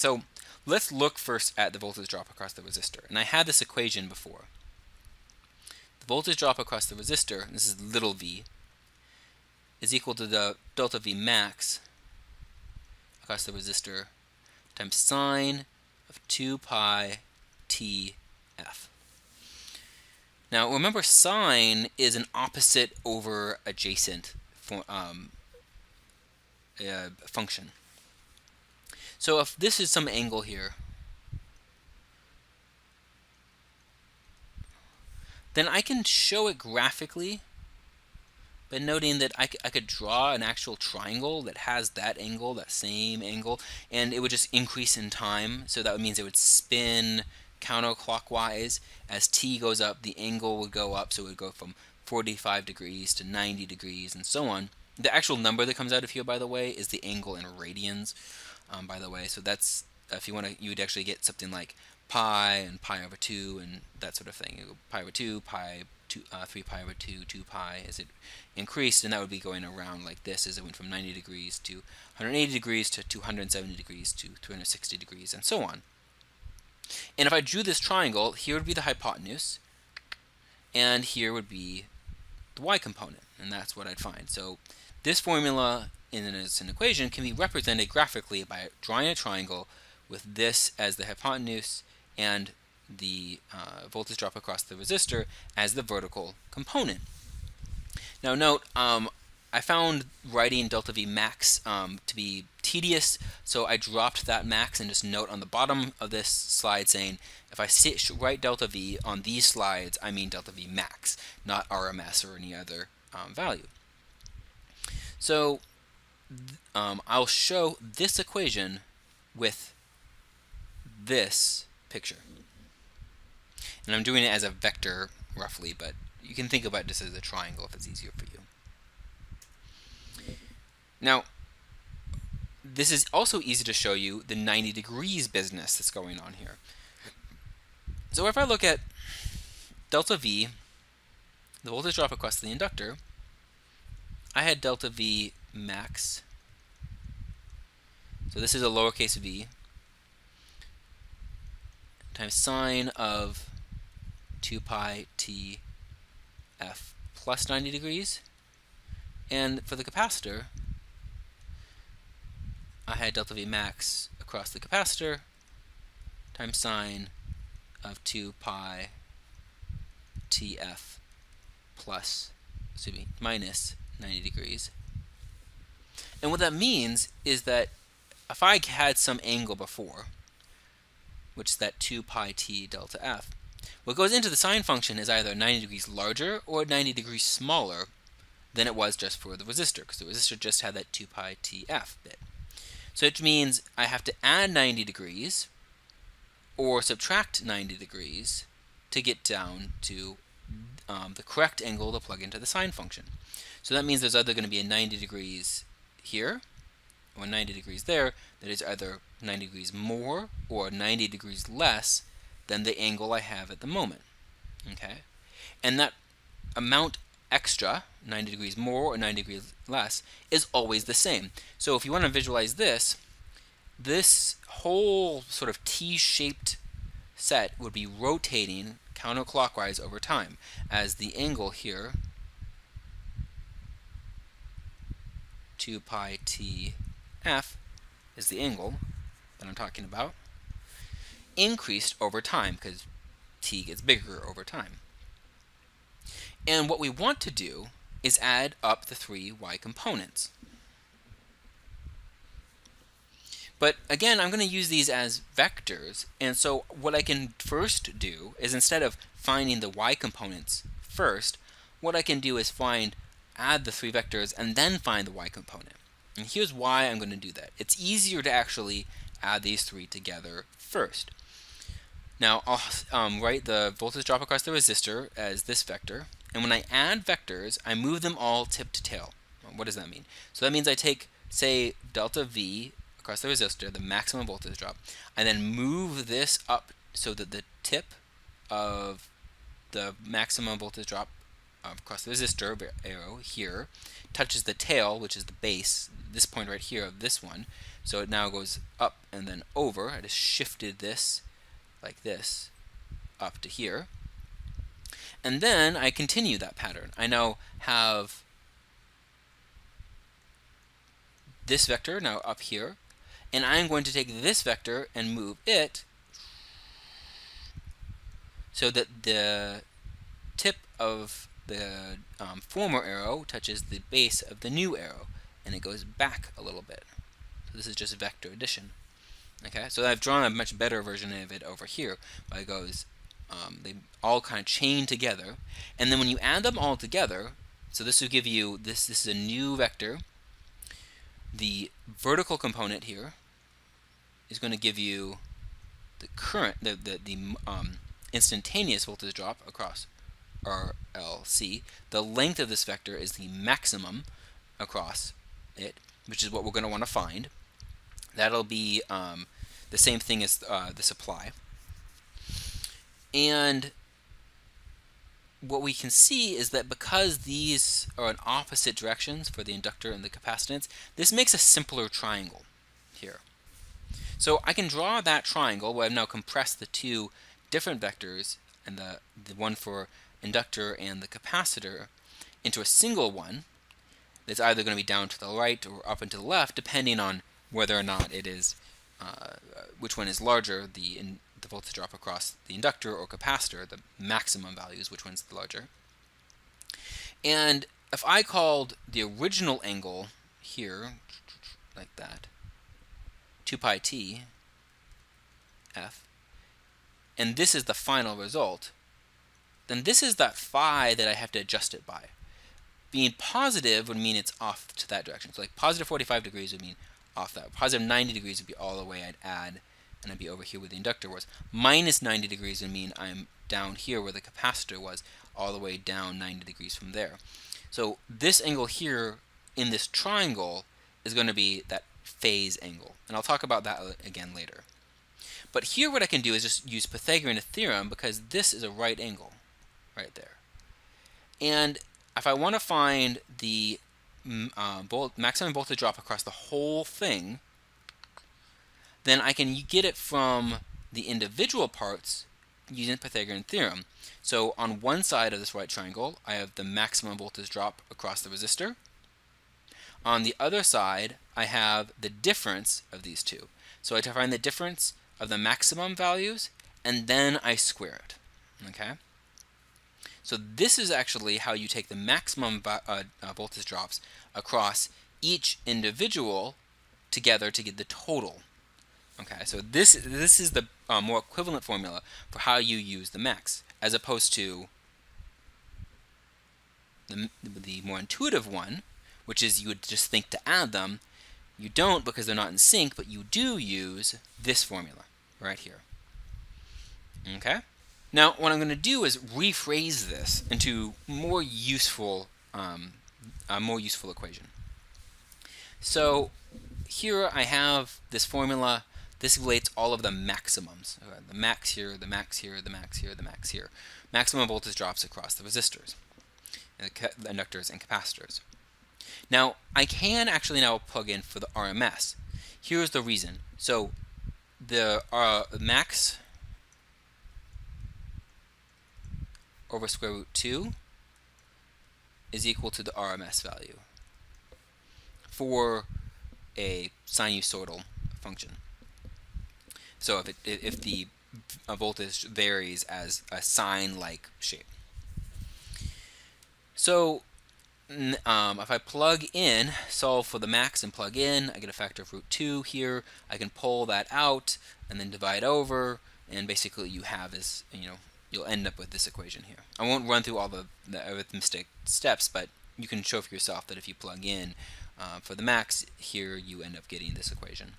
So let's look first at the voltage drop across the resistor. And I had this equation before. The voltage drop across the resistor, this is little v, is equal to the delta V max across the resistor times sine of 2 pi t f. Now remember, sine is an opposite over adjacent function. So if this is some angle here, then I can show it graphically by noting that I could draw an actual triangle that has that angle, that same angle, and it would just increase in time. So that means it would spin counterclockwise. As t goes up, the angle would go up, so it would go from 45 degrees to 90 degrees and so on. The actual number that comes out of here, by the way, is the angle in radians, by the way. So that's, if you want to, you would actually get something like pi and pi over 2 and that sort of thing. You go pi over 2, 3 pi over 2, 2 pi as it increased, and that would be going around like this as it went from 90 degrees to 180 degrees to 270 degrees to 360 degrees and so on. And if I drew this triangle, here would be the hypotenuse, and here would be the y component, and that's what I'd find. So this formula as an equation can be represented graphically by drawing a triangle with this as the hypotenuse and the voltage drop across the resistor as the vertical component. Now note, I found writing delta V max to be tedious, so I dropped that max and just note on the bottom of this slide saying if I write delta V on these slides, I mean delta V max, not RMS or any other value. So I'll show this equation with this picture. And I'm doing it as a vector roughly, but you can think about this as a triangle if it's easier for you. Now, this is also easy to show you the 90 degrees business that's going on here. So if I look at delta V, the voltage drop across the inductor, I had delta V max. So this is a lowercase v times sine of 2 pi t f plus 90 degrees. And for the capacitor, I had delta V max across the capacitor times sine of 2 pi tf plus, minus 90 degrees. And what that means is that if I had some angle before, which is that 2 pi t delta f, what goes into the sine function is either 90 degrees larger or 90 degrees smaller than it was just for the resistor, because the resistor just had that 2 pi tf bit. So it means I have to add 90 degrees or subtract 90 degrees to get down to the correct angle to plug into the sine function. So that means there's either going to be a 90 degrees here or 90 degrees there that is either 90 degrees more or 90 degrees less than the angle I have at the moment. Okay? And that amount extra, 90 degrees more or 90 degrees less, is always the same. So if you want to visualize this, this whole sort of T-shaped set would be rotating counterclockwise over time, as the angle here, 2 pi t f, is the angle that I'm talking about, increased over time because t gets bigger over time. And what we want to do is add up the three y components. But again, I'm going to use these as vectors, and so what I can first do is, instead of finding the y components first, what I can do is add the three vectors and then find the y component. And here's why I'm going to do that. It's easier to actually add these three together first. Now I'll write the voltage drop across the resistor as this vector, and when I add vectors, I move them all tip to tail. What does that mean? So that means I take, say, delta V across the resistor, the maximum voltage drop, and then move this up so that the tip of the maximum voltage drop across the resistor arrow here, touches the tail, which is the base, this point right here of this one. So it now goes up and then over. I just shifted this like this up to here. And then I continue that pattern. I now have this vector now up here, and I'm going to take this vector and move it so that the tip of the former arrow touches the base of the new arrow, and it goes back a little bit. So this is just vector addition. Okay, so I've drawn a much better version of it over here, where it goes, they all kind of chain together, and then when you add them all together, so this will give you, this is a new vector. The vertical component here is going to give you the current, the instantaneous voltage drop across RLC. The length of this vector is the maximum across it, which is what we're going to want to find. That'll be the same thing as the supply. And what we can see is that because these are in opposite directions for the inductor and the capacitance, this makes a simpler triangle here. So I can draw that triangle where I've now compressed the two different vectors, and the one for inductor and the capacitor, into a single one that's either going to be down to the right or up and to the left, depending on whether or not it is, which one is larger, the voltage drop across the inductor or capacitor, the maximum values, which one's the larger. And if I called the original angle here, like that, 2 pi t f, and this is the final result, then this is that phi that I have to adjust it by. Being positive would mean it's off to that direction. So like positive 45 degrees would mean off that. Positive 90 degrees would be all the way I'd add, and I'd be over here where the inductor was. Minus 90 degrees would mean I'm down here where the capacitor was, all the way down 90 degrees from there. So this angle here in this triangle is going to be that phase angle, and I'll talk about that again later. But here what I can do is just use Pythagorean theorem, because this is a right angle right there. And if I want to find the maximum voltage drop across the whole thing, then I can get it from the individual parts using Pythagorean theorem. So on one side of this right triangle, I have the maximum voltage drop across the resistor. On the other side, I have the difference of these two. So I find the difference of the maximum values, and then I square it. Okay? So this is actually how you take the maximum voltage drops across each individual together to get the total. Okay, so this is the more equivalent formula for how you use the max, as opposed to the more intuitive one, which is you would just think to add them. You don't, because they're not in sync, but you do use this formula right here. Okay? Now, what I'm going to do is rephrase this into a more useful equation. So here I have this formula. This relates all of the maximums. The max here, the max here, the max here, the max here. Maximum voltage drops across the resistors, the inductors, and capacitors. Now, I can actually now plug in for the RMS. Here's the reason. So the max over square root 2 is equal to the RMS value for a sinusoidal function. So if the voltage varies as a sine-like shape. So if I plug in, solve for the max and plug in, I get a factor of root 2 here. I can pull that out and then divide over, and basically you have this, you'll end up with this equation here. I won't run through all the arithmetic steps, but you can show for yourself that if you plug in for the max here, you end up getting this equation.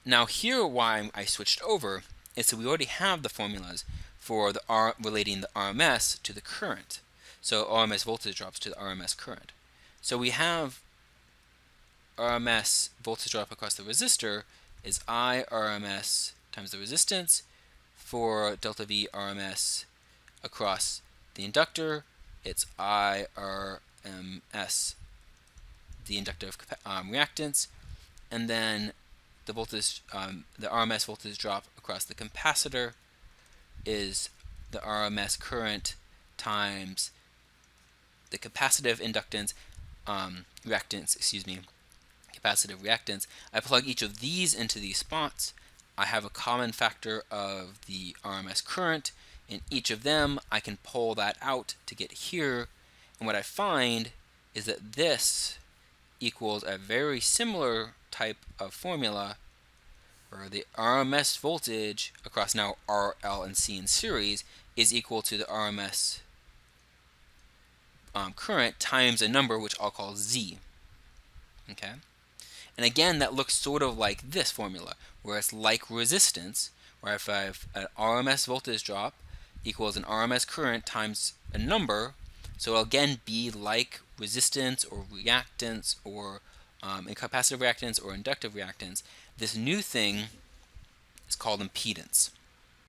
Now here, why I switched over is so we already have the formulas for the relating the RMS to the current. So RMS voltage drops to the RMS current. So we have RMS voltage drop across the resistor is I RMS times the resistance for delta V RMS across the inductor, it's IRMS, the inductive reactance, and then the voltage, the RMS voltage drop across the capacitor is the RMS current times the capacitive inductance, reactance, capacitive reactance. I plug each of these into these spots. I have a common factor of the RMS current. In each of them, I can pull that out to get here. And what I find is that this equals a very similar type of formula where the RMS voltage across now R, L, and C in series is equal to the RMS current times a number which I'll call Z. Okay? And again, that looks sort of like this formula, where it's like resistance, where if I have an RMS voltage drop equals an RMS current times a number, so it'll again be like resistance or reactance or capacitive reactance or inductive reactance. This new thing is called impedance.